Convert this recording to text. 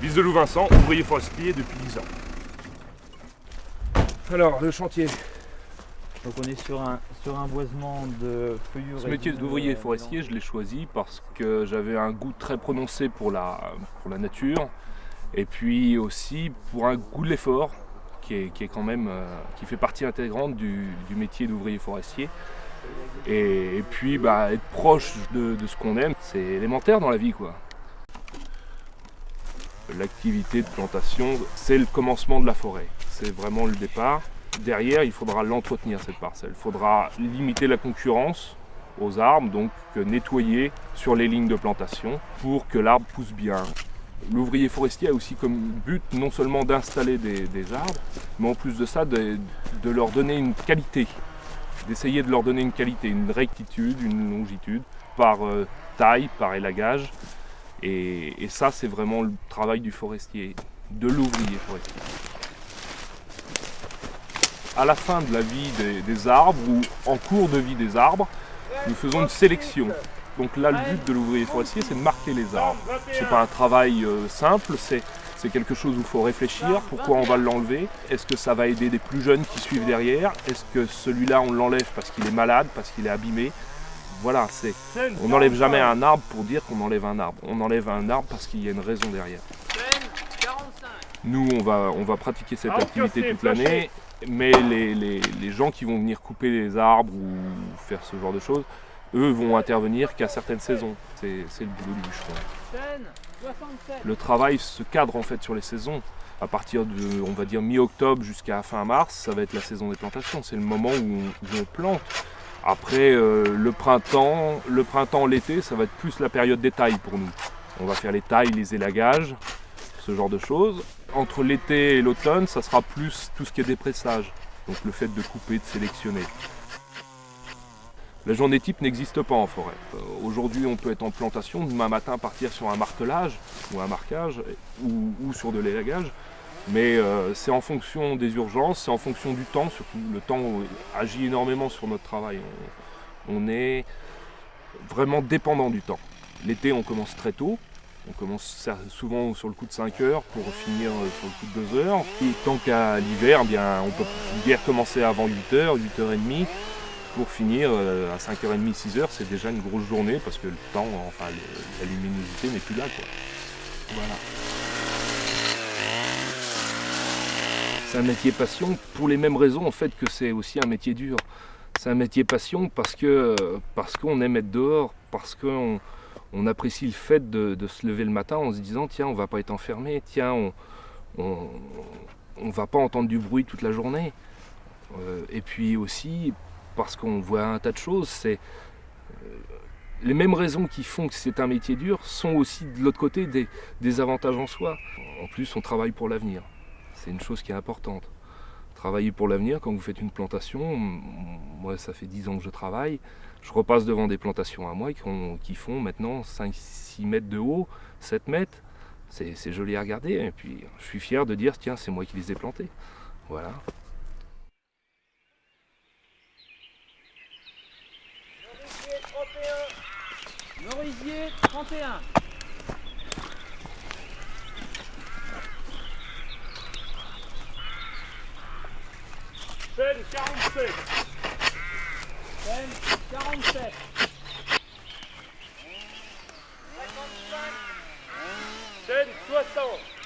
Biselou Vincent, ouvrier forestier depuis 10 ans. Alors, le chantier. Donc on est sur un boisement de feuillures. Ce métier d'ouvrier forestier, je l'ai choisi parce que j'avais un goût très prononcé pour la nature et puis aussi pour un goût de l'effort qui est quand même qui fait partie intégrante du métier d'ouvrier forestier. Et puis être proche de ce qu'on aime, c'est élémentaire dans la vie, quoi. L'activité de plantation, c'est le commencement de la forêt, c'est vraiment le départ. Derrière, il faudra l'entretenir, cette parcelle. Il faudra limiter la concurrence aux arbres, donc nettoyer sur les lignes de plantation pour que l'arbre pousse bien. L'ouvrier forestier a aussi comme but non seulement d'installer des arbres, mais en plus de ça, de leur donner une qualité, d'essayer de leur donner une qualité, une rectitude, une longitude, par taille, par élagage. Et ça, c'est vraiment le travail du forestier, de l'ouvrier forestier. À la fin de la vie des arbres, ou en cours de vie des arbres, nous faisons une sélection. Donc là, le but de l'ouvrier forestier, c'est de marquer les arbres. Ce n'est pas un travail simple, c'est quelque chose où il faut réfléchir. Pourquoi on va l'enlever? Est-ce que ça va aider des plus jeunes qui suivent derrière? Est-ce que celui-là, on l'enlève parce qu'il est malade, parce qu'il est abîmé? Voilà, on n'enlève jamais un arbre pour dire qu'on enlève un arbre. On enlève un arbre parce qu'il y a une raison derrière. Nous, on va pratiquer cette activité toute l'année, mais les gens qui vont venir couper les arbres ou faire ce genre de choses, eux vont intervenir qu'à certaines saisons. C'est le boulot du bûcheron. Le travail se cadre en fait sur les saisons. À partir de, on va dire, mi-octobre jusqu'à fin mars, ça va être la saison des plantations. C'est le moment où on plante. Après, le printemps, l'été, ça va être plus la période des tailles pour nous. On va faire les tailles, les élagages, ce genre de choses. Entre l'été et l'automne, ça sera plus tout ce qui est dépressage. Donc le fait de couper, de sélectionner. La journée type n'existe pas en forêt. Aujourd'hui, on peut être en plantation, demain matin partir sur un martelage ou un marquage ou sur de l'élagage. Mais c'est en fonction des urgences, c'est en fonction du temps, surtout le temps agit énormément sur notre travail. On est vraiment dépendant du temps. L'été, on commence très tôt, on commence souvent sur le coup de 5 heures pour finir sur le coup de 2 heures. Et tant qu'à l'hiver, on peut guère commencer avant 8 heures, 8h30, pour finir à 5h30, 6h, c'est déjà une grosse journée parce que le temps, la luminosité n'est plus là, quoi. Voilà. C'est un métier passion pour les mêmes raisons en fait que c'est aussi un métier dur. C'est un métier passion parce qu'on aime être dehors, parce qu'on apprécie le fait de se lever le matin en se disant tiens, on va pas être enfermé, tiens, on va pas entendre du bruit toute la journée. Et puis aussi parce qu'on voit un tas de choses, les mêmes raisons qui font que c'est un métier dur sont aussi de l'autre côté des avantages en soi. En plus, on travaille pour l'avenir. C'est une chose qui est importante. Travailler pour l'avenir, quand vous faites une plantation, moi ça fait 10 ans que je travaille, je repasse devant des plantations à moi qui font maintenant 5-6 mètres de haut, 7 mètres. C'est joli à regarder et puis je suis fier de dire tiens, c'est moi qui les ai plantés. Voilà. Merisier 31. Chêne 47. Chêne 47. 55. Chêne 60.